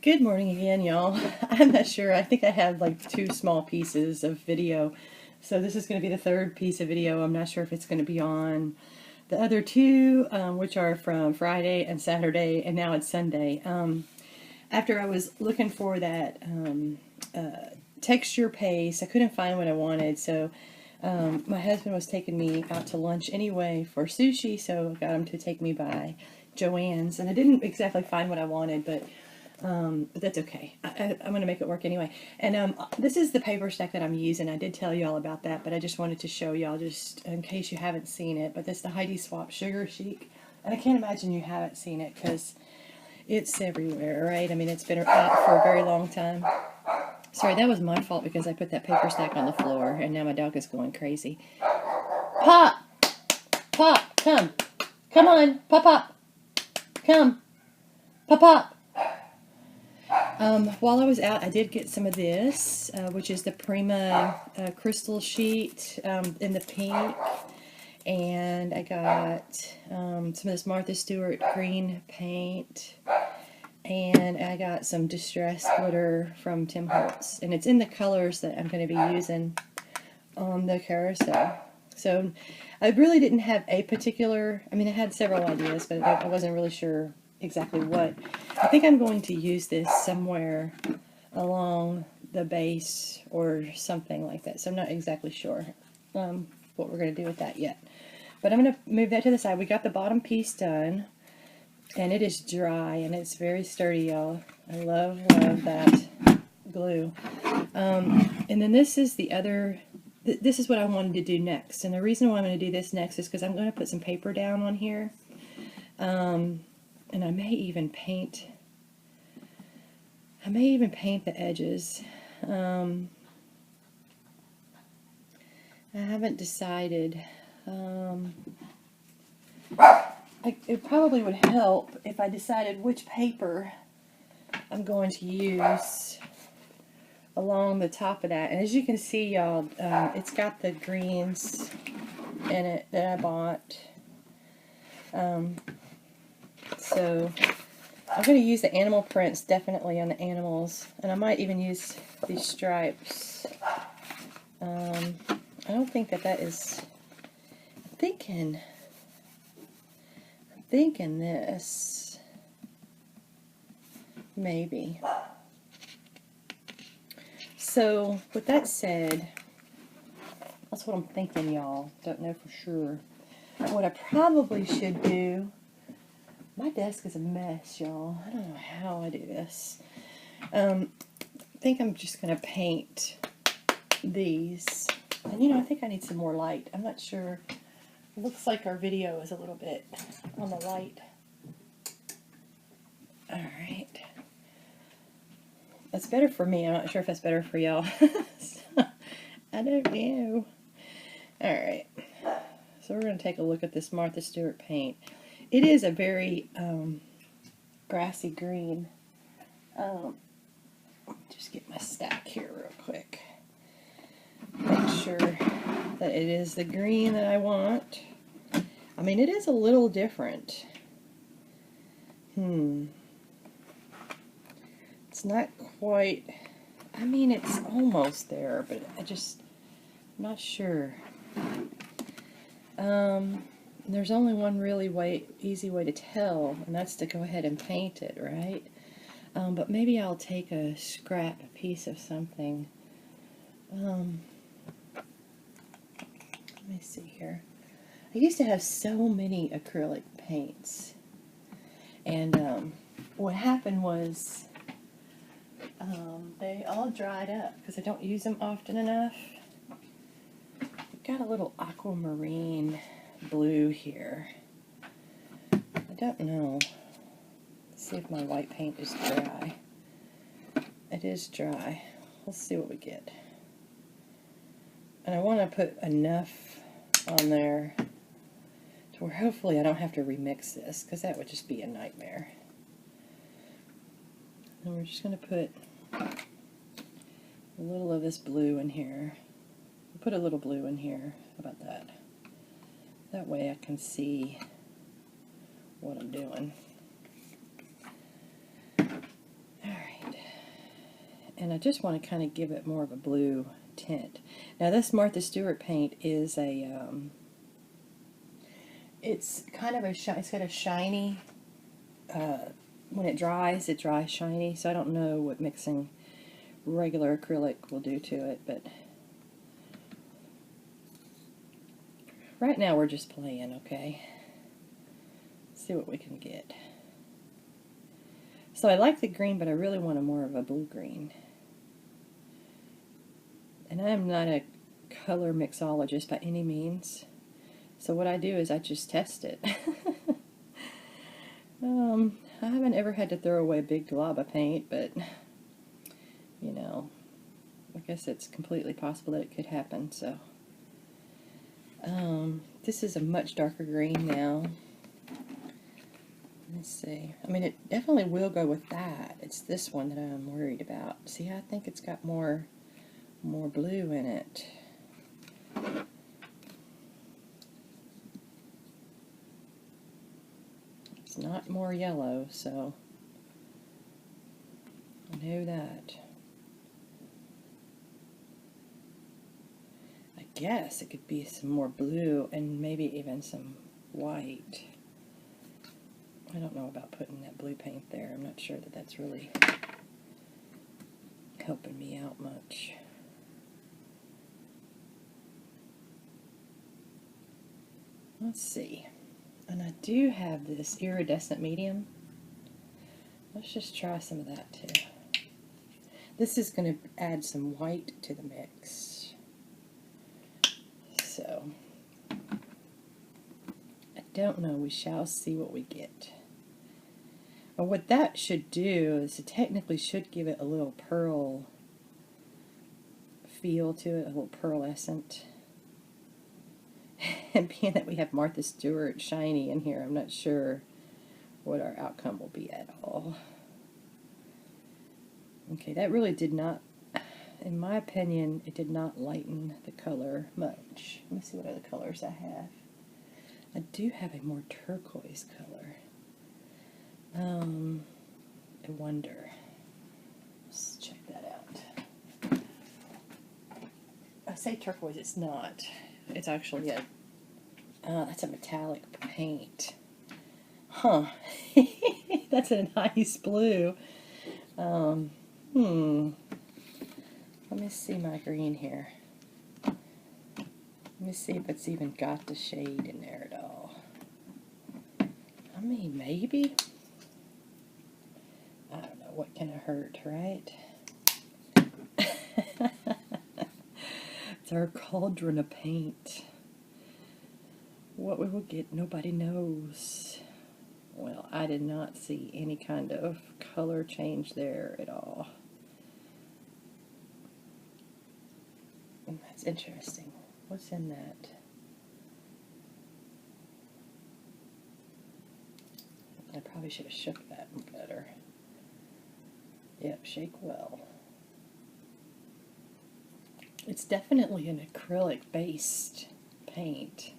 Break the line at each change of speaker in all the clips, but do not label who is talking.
Good morning again, y'all. I'm not sure. I think I had like two small pieces of video. So this is going to be the third piece of video. I'm not sure if it's going to be on the other two, which are from Friday and Saturday, and now it's Sunday. After I was looking for that texture paste, I couldn't find what I wanted. So my husband was taking me out to lunch anyway for sushi, so I got him to take me by Joann's. And I didn't exactly find what I wanted, but that's okay. I'm going to make it work anyway. And this is the paper stack that I'm using. I did tell you all about that, but I just wanted to show y'all just in case you haven't seen it. But this is the Heidi Swapp Sugar Chic. And I can't imagine you haven't seen it because it's everywhere, right? I mean, it's been out for a very long time. Sorry, that was my fault because I put that paper stack on the floor and now my dog is going crazy. Pop! Pop! Come! Come on! Pop! Pop! Come! Pop! Pop! While I was out, I did get some of this, which is the Prima crystal sheet in the pink, and I got some of this Martha Stewart green paint, and I got some distress glitter from Tim Holtz, and it's in the colors that I'm going to be using on the carousel. So I really didn't have a particular, I mean I had several ideas, but I wasn't really sure exactly what. I think I'm going to use this somewhere along the base or something like that, so I'm not exactly sure what we're going to do with that yet. But I'm going to move that to the side. We got the bottom piece done, and it is dry, and it's very sturdy, y'all. I love that glue. And then this is the other, this is what I wanted to do next, and the reason why I'm going to do this next is because I'm going to put some paper down on here. And I may even paint the edges. I haven't decided. It probably would help if I decided which paper I'm going to use along the top of that. And as you can see, y'all, it's got the greens in it that I bought. So I'm going to use the animal prints definitely on the animals, and I might even use these stripes. I don't think that is, I'm thinking this, maybe. So with that said, that's what I'm thinking, y'all. Don't know for sure. What I probably should do, my desk is a mess, y'all. I don't know how I do this. I think I'm just going to paint these. And you know, I think I need some more light. I'm not sure. It looks like our video is a little bit on the light. Alright. That's better for me. I'm not sure if that's better for y'all. I don't know. Alright. So we're going to take a look at this Martha Stewart paint. It is a very grassy green. Just get my stack here real quick. Make sure that it is the green that I want. I mean, it is a little different. It's not quite, I mean, it's almost there, but I'm not sure. There's only one really easy way to tell, and that's to go ahead and paint it, right? But maybe I'll take a scrap piece of something. Let me see here. I used to have so many acrylic paints, and what happened was they all dried up because I don't use them often enough. I've got a little aquamarine blue here. I don't know. Let's see if my white paint is dry. It is dry. Let's see what we get. And I want to put enough on there to where hopefully I don't have to remix this, because that would just be a nightmare. And we're just going to put a little of this blue in here. We'll put a little blue in here. How about that? That way I can see what I'm doing. Alright. and I just want to kind of give it more of a blue tint. Now this Martha Stewart paint is a, it's kind of a, it's got a shiny, when it dries shiny, so I don't know what mixing regular acrylic will do to it, but right now we're just playing, okay? Let's see what we can get. So I like the green, but I really want a more of a blue green. And I am not a color mixologist by any means. So what I do is I just test it. I haven't ever had to throw away a big glob of paint, but you know, I guess it's completely possible that it could happen. So this is a much darker green now. Let's see. I mean, it definitely will go with that. It's this one that I'm worried about. See, I think it's got more blue in it. It's not more yellow, so I know that. I guess it could be some more blue and maybe even some white. I don't know about putting that blue paint there. I'm not sure that that's really helping me out much. Let's see. And I do have this iridescent medium. Let's just try some of that too. This is going to add some white to the mix. So, I don't know. We shall see what we get. But what that should do is it technically should give it a little pearl feel to it, a little pearlescent. And being that we have Martha Stewart shiny in here, I'm not sure what our outcome will be at all. Okay, that really did not, in my opinion, it did not lighten the color much. Let me see what other colors I have. I do have a more turquoise color. I wonder. Let's check that out. I say turquoise, it's not. It's actually a, that's a metallic paint. Huh. That's a nice blue. Let me see my green here. Let me see if it's even got the shade in there at all. I mean, maybe. I don't know, what can it hurt, right? It's our cauldron of paint. What we will get, nobody knows. Well, I did not see any kind of color change there at all. That's interesting. What's in that? I probably should have shook that better. Yep, shake well. It's definitely an acrylic-based paint.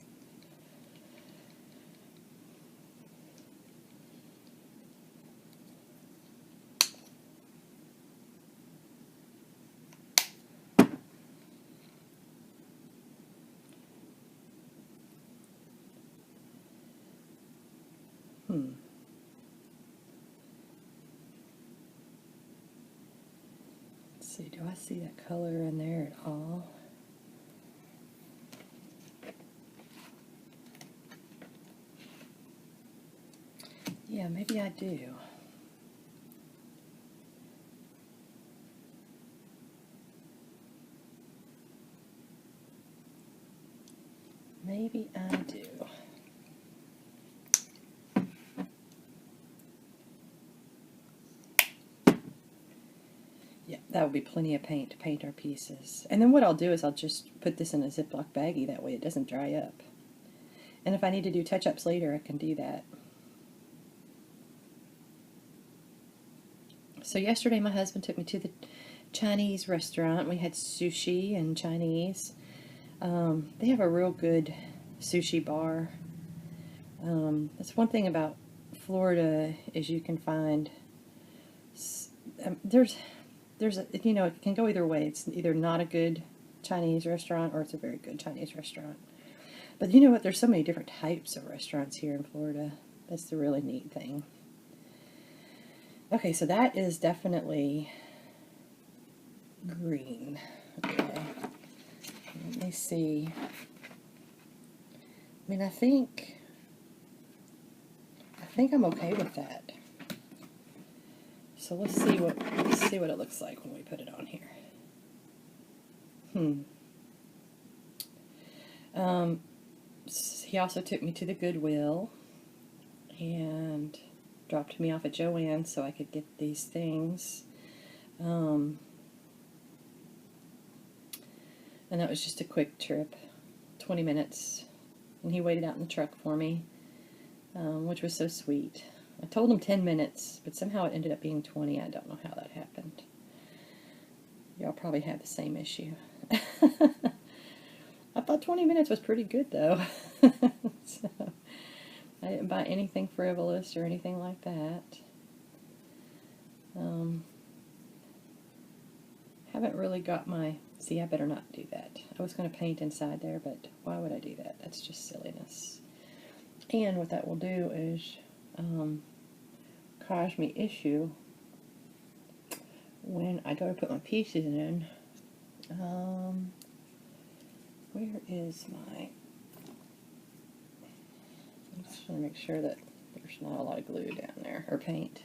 Let's see, do I see that color in there at all? Yeah, maybe I do. Maybe I do. Yeah, that would be plenty of paint to paint our pieces. And then what I'll do is I'll just put this in a Ziploc baggie, that way it doesn't dry up. And if I need to do touch-ups later, I can do that. So yesterday my husband took me to the Chinese restaurant. We had sushi and Chinese. They have a real good sushi bar. That's one thing about Florida is you can find, there's you know, it can go either way. It's either not a good Chinese restaurant or it's a very good Chinese restaurant. But you know what? There's so many different types of restaurants here in Florida. That's the really neat thing. Okay, so that is definitely green. Okay. Let me see. I mean, I think I'm okay with that. So let's see what it looks like when we put it on here. He also took me to the Goodwill and dropped me off at Joann's so I could get these things. And that was just a quick trip, 20 minutes. And he waited out in the truck for me, which was so sweet. I told him 10 minutes, but somehow it ended up being 20. I don't know how that happened. Y'all probably have the same issue. I thought 20 minutes was pretty good, though. So, I didn't buy anything frivolous or anything like that. Haven't really got my... See, I better not do that. I was going to paint inside there, but why would I do that? That's just silliness. And what that will do is cause me issue when I go to put my pieces in. Where is my... I'm just going to make sure that there's not a lot of glue down there, or paint.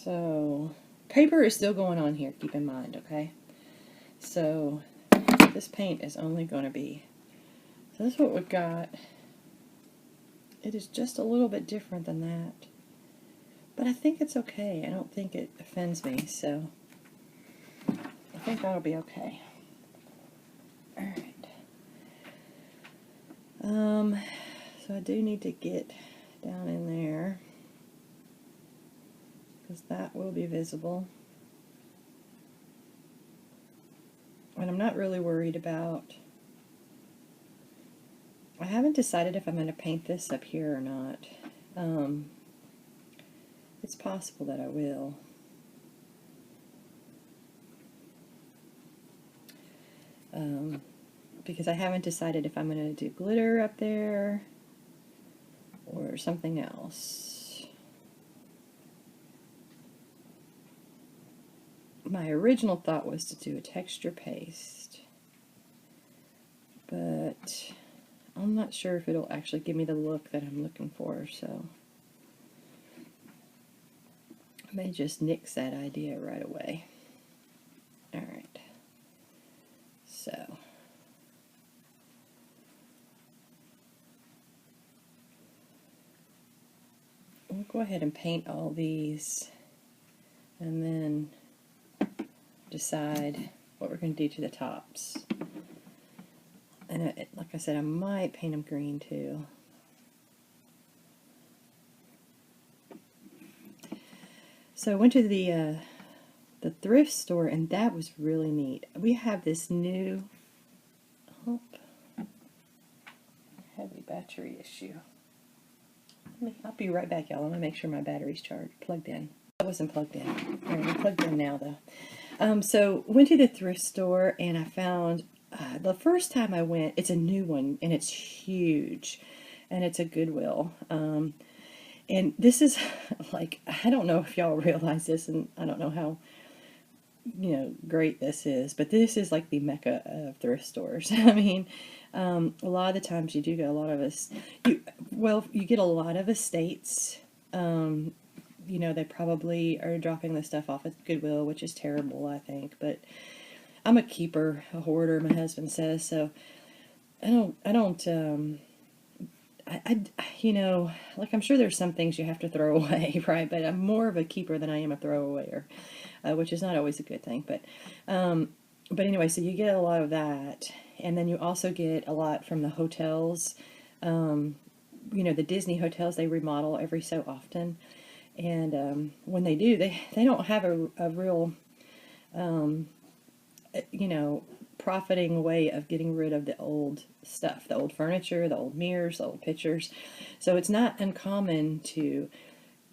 So, paper is still going on here, keep in mind, okay? So, this paint is only going to be... So this is what we've got. It is just a little bit different than that. But I think it's okay. I don't think it offends me, so... I think that'll be okay. Alright. So I do need to get down in there, because that will be visible. And I'm not really worried about... I haven't decided if I'm going to paint this up here or not. It's possible that I will. Because I haven't decided if I'm going to do glitter up there or something else. My original thought was to do a texture paste, but I'm not sure if it'll actually give me the look that I'm looking for, so I may just nix that idea right away. Alright, so we'll go ahead and paint all these and then decide what we're going to do to the tops. And like I said, I might paint them green too. So I went to the thrift store, and that was really neat. We have this new heavy battery issue. I'll be right back, y'all. I'm gonna make sure my battery's charged, plugged in. I wasn't plugged in. All right, I'm plugged in now, though. So went to the thrift store, and I found the first time I went, it's a new one, and it's huge, and it's a Goodwill. And this is like, I don't know if y'all realize this, and I don't know how, you know, great this is, but this is like the mecca of thrift stores. I mean, a lot of the times you do get a lot of you get a lot of estates. You know, they probably are dropping the stuff off at Goodwill, which is terrible, I think, but I'm a keeper, a hoarder, my husband says, so you know, like, I'm sure there's some things you have to throw away, right? But I'm more of a keeper than I am a throwawayer, which is not always a good thing. But anyway, so you get a lot of that, and then you also get a lot from the hotels. You know, the Disney hotels, they remodel every so often, and when they do, they don't have a real, you know, profiting way of getting rid of the old stuff, the old furniture, the old mirrors, the old pictures. So it's not uncommon to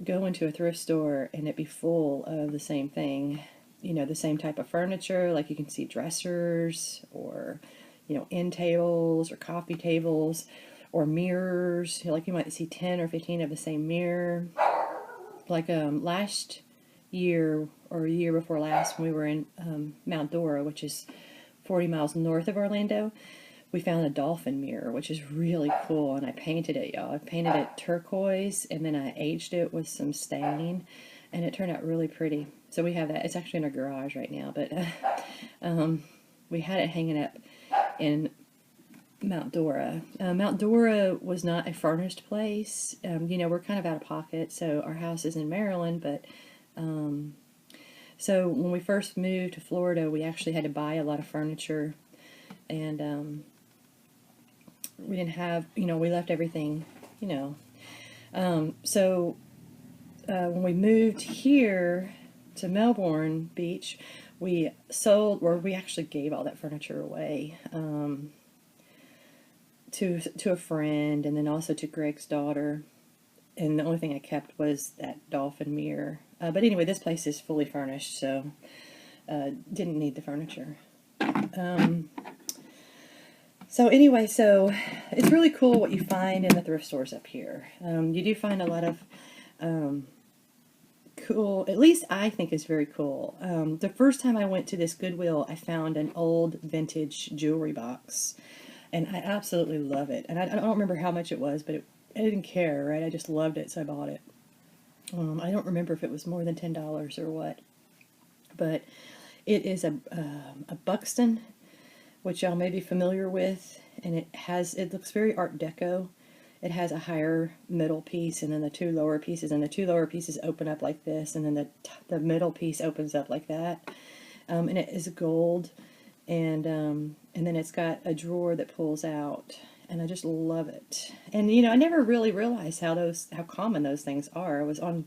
go into a thrift store and it be full of the same thing, you know, the same type of furniture. Like you can see dressers or, you know, end tables or coffee tables or mirrors. Like you might see 10 or 15 of the same mirror. Like last year or a year before last, when we were in Mount Dora, which is 40 miles north of Orlando, we found a dolphin mirror, which is really cool, and I painted it, y'all. I painted it turquoise, and then I aged it with some stain, and it turned out really pretty. So we have that. It's actually in our garage right now, but we had it hanging up in Mount Dora. Mount Dora was not a furnished place. You know, we're kind of out of pocket, so our house is in Maryland, but so when we first moved to Florida, we actually had to buy a lot of furniture, and we didn't have, you know, we left everything, you know. So when we moved here to Melbourne Beach, we sold, or we actually gave all that furniture away to a friend, and then also to Greg's daughter. And the only thing I kept was that dolphin mirror. But anyway, this place is fully furnished, so didn't need the furniture. So anyway, so it's really cool what you find in the thrift stores up here. You do find a lot of cool, at least I think is very cool. The first time I went to this Goodwill, I found an old vintage jewelry box, and I absolutely love it. And I don't remember how much it was, but I didn't care, right? I just loved it, so I bought it. I don't remember if it was more than $10 or what, but it is a Buxton, which y'all may be familiar with, and it looks very Art Deco. It has a higher middle piece and then the two lower pieces, and the two lower pieces open up like this, and then the middle piece opens up like that. And it is gold, and then it's got a drawer that pulls out, and I just love it. And you know, I never really realized how common those things are. I was on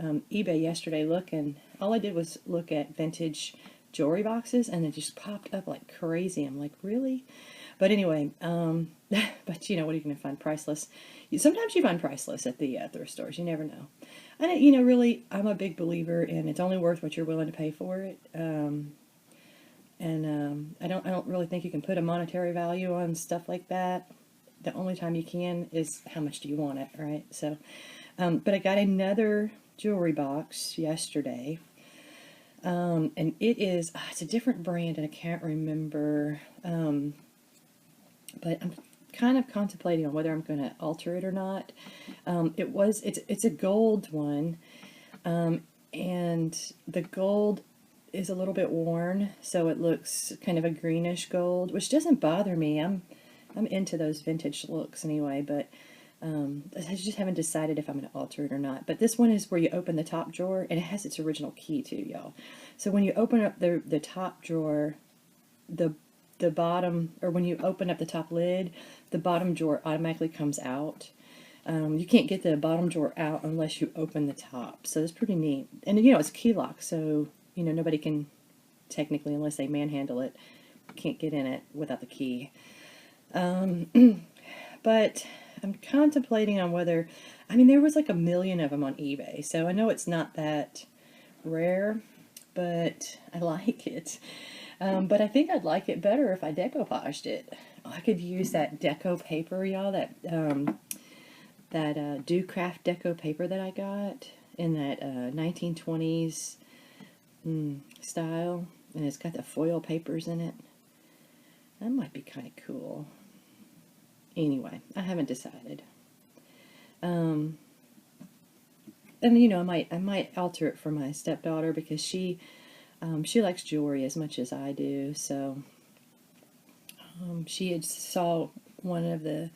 eBay yesterday looking. All I did was look at vintage jewelry boxes, and it just popped up like crazy. I'm like, really? But anyway, but you know, what are you going to find priceless? Sometimes you find priceless at the thrift stores. You never know. And you know, really, I'm a big believer in it's only worth what you're willing to pay for it. I don't really think you can put a monetary value on stuff like that. The only time you can is how much do you want it, right? So, but I got another jewelry box yesterday. And it's a different brand, and I can't remember, but I'm kind of contemplating on whether I'm going to alter it or not. It's a gold one, and the gold is a little bit worn, so it looks kind of a greenish gold, which doesn't bother me. I'm into those vintage looks anyway, but I just haven't decided if I'm going to alter it or not. But this one is where you open the top drawer, and it has its original key too, y'all. So when you open up the top drawer, the bottom, or when you open up the top lid, the bottom drawer automatically comes out. You can't get the bottom drawer out unless you open the top. So it's pretty neat. And you know, it's key lock, so you know, nobody can technically, unless they manhandle it, can't get in it without the key. But I'm contemplating on whether, I mean, there was like 1 million of them on eBay, so I know it's not that rare, but I like it. But I think I'd like it better if I decoupaged it. I could use that deco paper, y'all, that Do Craft deco paper that I got in that 1920s style, and it's got the foil papers in it. That might be kind of cool. Anyway, I haven't decided. And you know, I might alter it for my stepdaughter, because she likes jewelry as much as I do. So she had saw one of the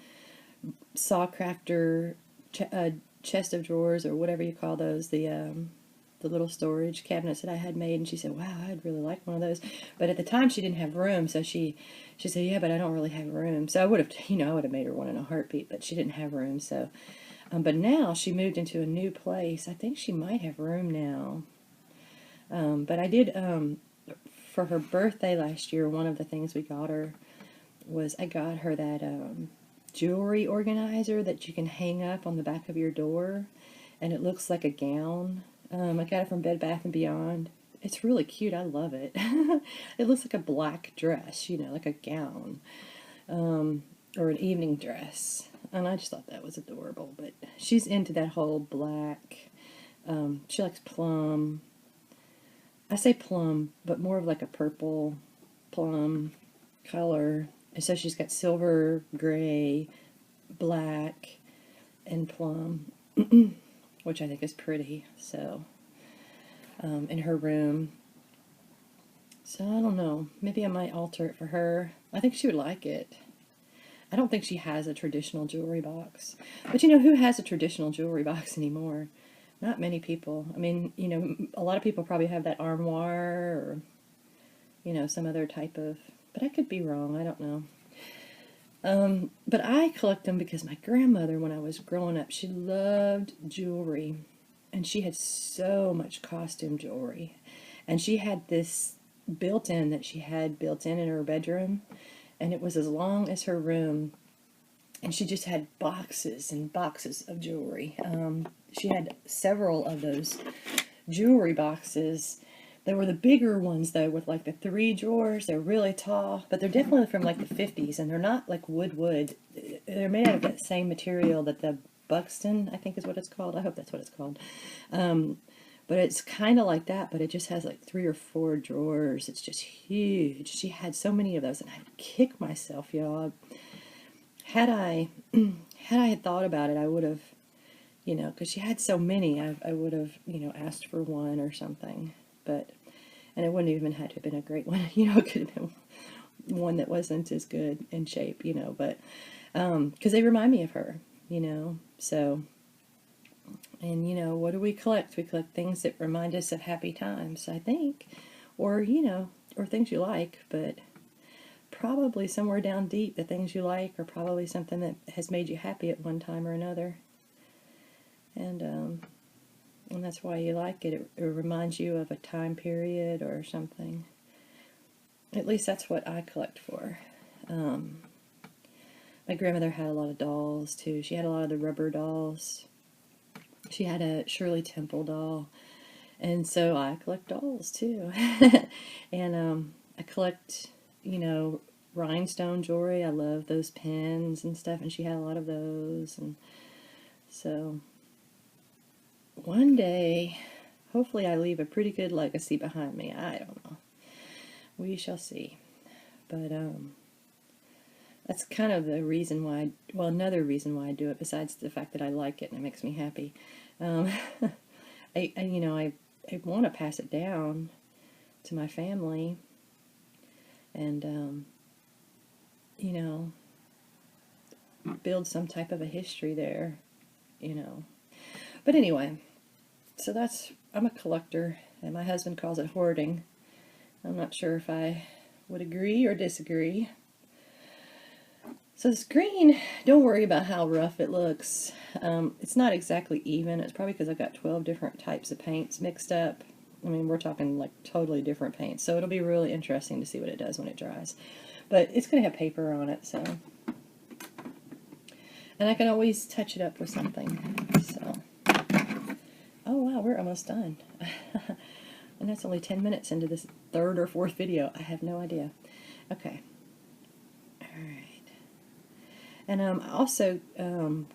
SaCrafter chest of drawers, or whatever you call those, the little storage cabinets that I had made, and she said, wow, I'd really like one of those. But at the time she didn't have room, so she said, yeah, but I don't really have room. So I would have made her one in a heartbeat, but she didn't have room. So but now she moved into a new place. I think she might have room now. But I did for her birthday last year, one of the things we got her was I got her that jewelry organizer that you can hang up on the back of your door, and it looks like a gown. I got it from Bed Bath & Beyond. It's really cute. I love it. It looks like a black dress, you know, like a gown, or an evening dress. And I just thought that was adorable. But she's into that whole black. She likes plum. I say plum, but more of like a purple plum color. And so she's got silver, gray, black, and plum, which I think is pretty. So, in her room. So I don't know. Maybe I might alter it for her. I think she would like it. I don't think she has a traditional jewelry box. But you know, who has a traditional jewelry box anymore? Not many people. I mean, you know, a lot of people probably have that armoire or, you know, some other type of, but I could be wrong. I don't know. But I collect them because my grandmother, when I was growing up, she loved jewelry. And she had so much costume jewelry. And she had this built-in that she had built in her bedroom. And it was as long as her room. And she just had boxes and boxes of jewelry. She had several of those jewelry boxes. They were the bigger ones, though, with like the 3 drawers. They're really tall, but they're definitely from like the 50s, and they're not like wood. They're made out of that same material that the Buxton, I think is what it's called. I hope that's what it's called. But it's kind of like that, but it just has like 3 or 4 drawers. It's just huge. She had so many of those, and I'd kick myself, y'all. Had I had thought about it, I would have, you know, because she had so many, I would have, you know, asked for one or something. But, and it wouldn't even have to have been a great one, you know, it could have been one that wasn't as good in shape, you know, but, because they remind me of her, you know, so, and, you know, what do we collect? We collect things that remind us of happy times, I think, or, you know, or things you like, but probably somewhere down deep, the things you like are probably something that has made you happy at one time or another, and that's why you like it. It reminds you of a time period or something. At least that's what I collect for. My grandmother had a lot of dolls too. She had a lot of the rubber dolls. She had a Shirley Temple doll, and so I collect dolls too. And I collect, you know, rhinestone jewelry. I love those pins and stuff, and she had a lot of those, and so one day, hopefully I leave a pretty good legacy behind me. I don't know. We shall see. But that's kind of the reason why, well, another reason why I do it, besides the fact that I like it and it makes me happy. You know, I want to pass it down to my family, and you know, build some type of a history there, you know. But anyway, so I'm a collector, and my husband calls it hoarding. I'm not sure if I would agree or disagree. So this green, don't worry about how rough it looks. It's not exactly even. It's probably because I've got 12 different types of paints mixed up. I mean, we're talking like totally different paints. So it'll be really interesting to see what it does when it dries. But it's going to have paper on it, so. And I can always touch it up with something, so. Oh wow, we're almost done. And that's only 10 minutes into this 3rd or 4th video. I have no idea. Okay. Alright. And I also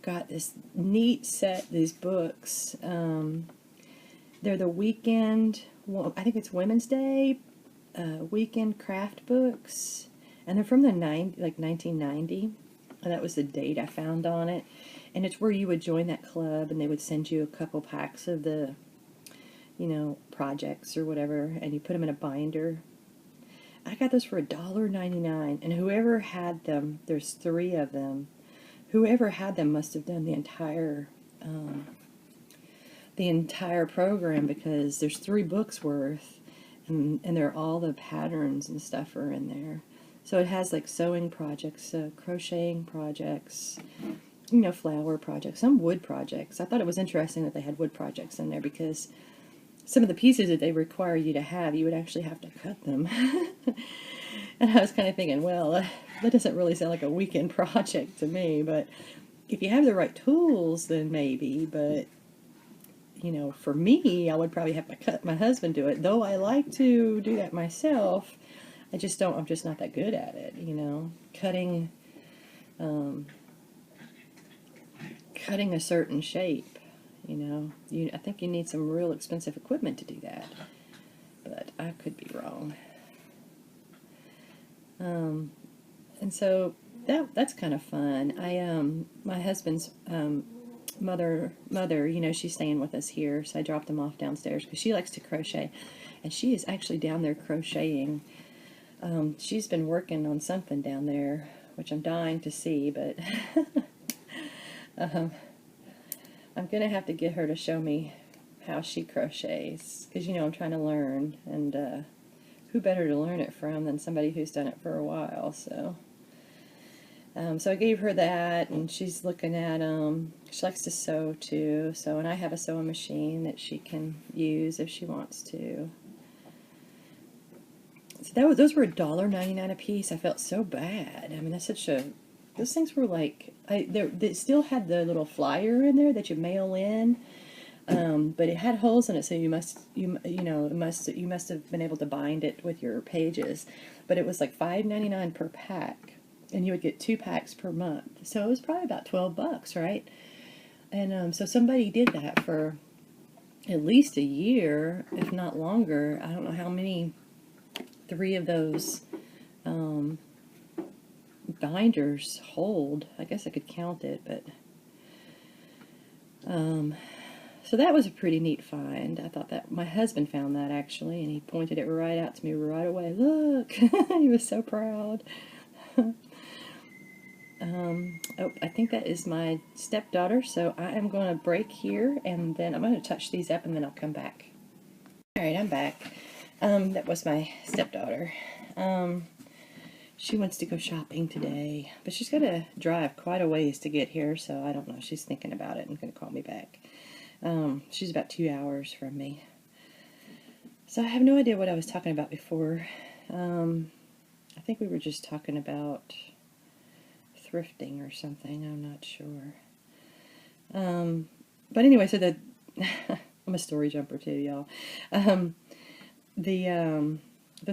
got this neat set, these books. They're the weekend, I think it's Women's Day, weekend craft books. And they're from the 1990. And that was the date I found on it. And it's where you would join that club, and they would send you a couple packs of the, you know, projects or whatever, and you put them in a binder. I got those for $1.99, and whoever had them, there's 3 of them, whoever had them must have done the entire program, because there's 3 books worth, and they're all the patterns and stuff are in there. So it has like sewing projects, crocheting projects, you know, flower projects, some wood projects. I thought it was interesting that they had wood projects in there, because some of the pieces that they require you to have, you would actually have to cut them. And I was kind of thinking, well, that doesn't really sound like a weekend project to me, but if you have the right tools, then maybe. But you know, for me, I would probably have my husband do it, though I like to do that myself. I'm just not that good at it, you know, cutting a certain shape, you know. I think you need some real expensive equipment to do that, but I could be wrong. And so that's kind of fun. My husband's mother, you know, she's staying with us here, so I dropped them off downstairs because she likes to crochet, and she is actually down there crocheting. She's been working on something down there, which I'm dying to see, but I'm gonna have to get her to show me how she crochets, because you know I'm trying to learn, and who better to learn it from than somebody who's done it for a while. So I gave her that, and she's looking at them. She likes to sew too, and I have a sewing machine that she can use if she wants to. So those were $1.99 a piece. I felt so bad. I mean, those things were like, they still had the little flyer in there that you mail in, but it had holes in it, so you must have been able to bind it with your pages. But it was like $5.99 per pack, and you would get 2 packs per month. So it was probably about $12, right? And so somebody did that for at least a year, if not longer. I don't know how many 3 of those binders hold. I guess I could count it, but so that was a pretty neat find. I thought that my husband found that actually, and he pointed it right out to me right away. Look, he was so proud. Oh, I think that is my stepdaughter, so I am going to break here, and then I'm going to touch these up, and then I'll come back. Alright, I'm back. That was my stepdaughter. She wants to go shopping today, but she's got to drive quite a ways to get here, so I don't know. She's thinking about it and going to call me back. She's about 2 hours from me. So I have no idea what I was talking about before. I think we were just talking about thrifting or something. I'm not sure. But anyway, so I'm a story jumper too, y'all. The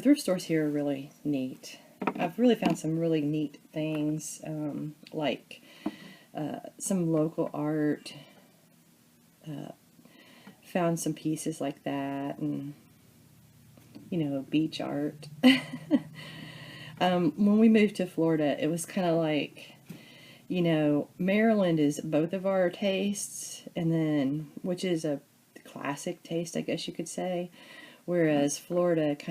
thrift stores here are really neat. I've really found some really neat things, like some local art. Found some pieces like that, and you know, beach art. When we moved to Florida, it was kind of like, you know, Maryland is both of our tastes, and then, which is a classic taste, I guess you could say, whereas Florida kind of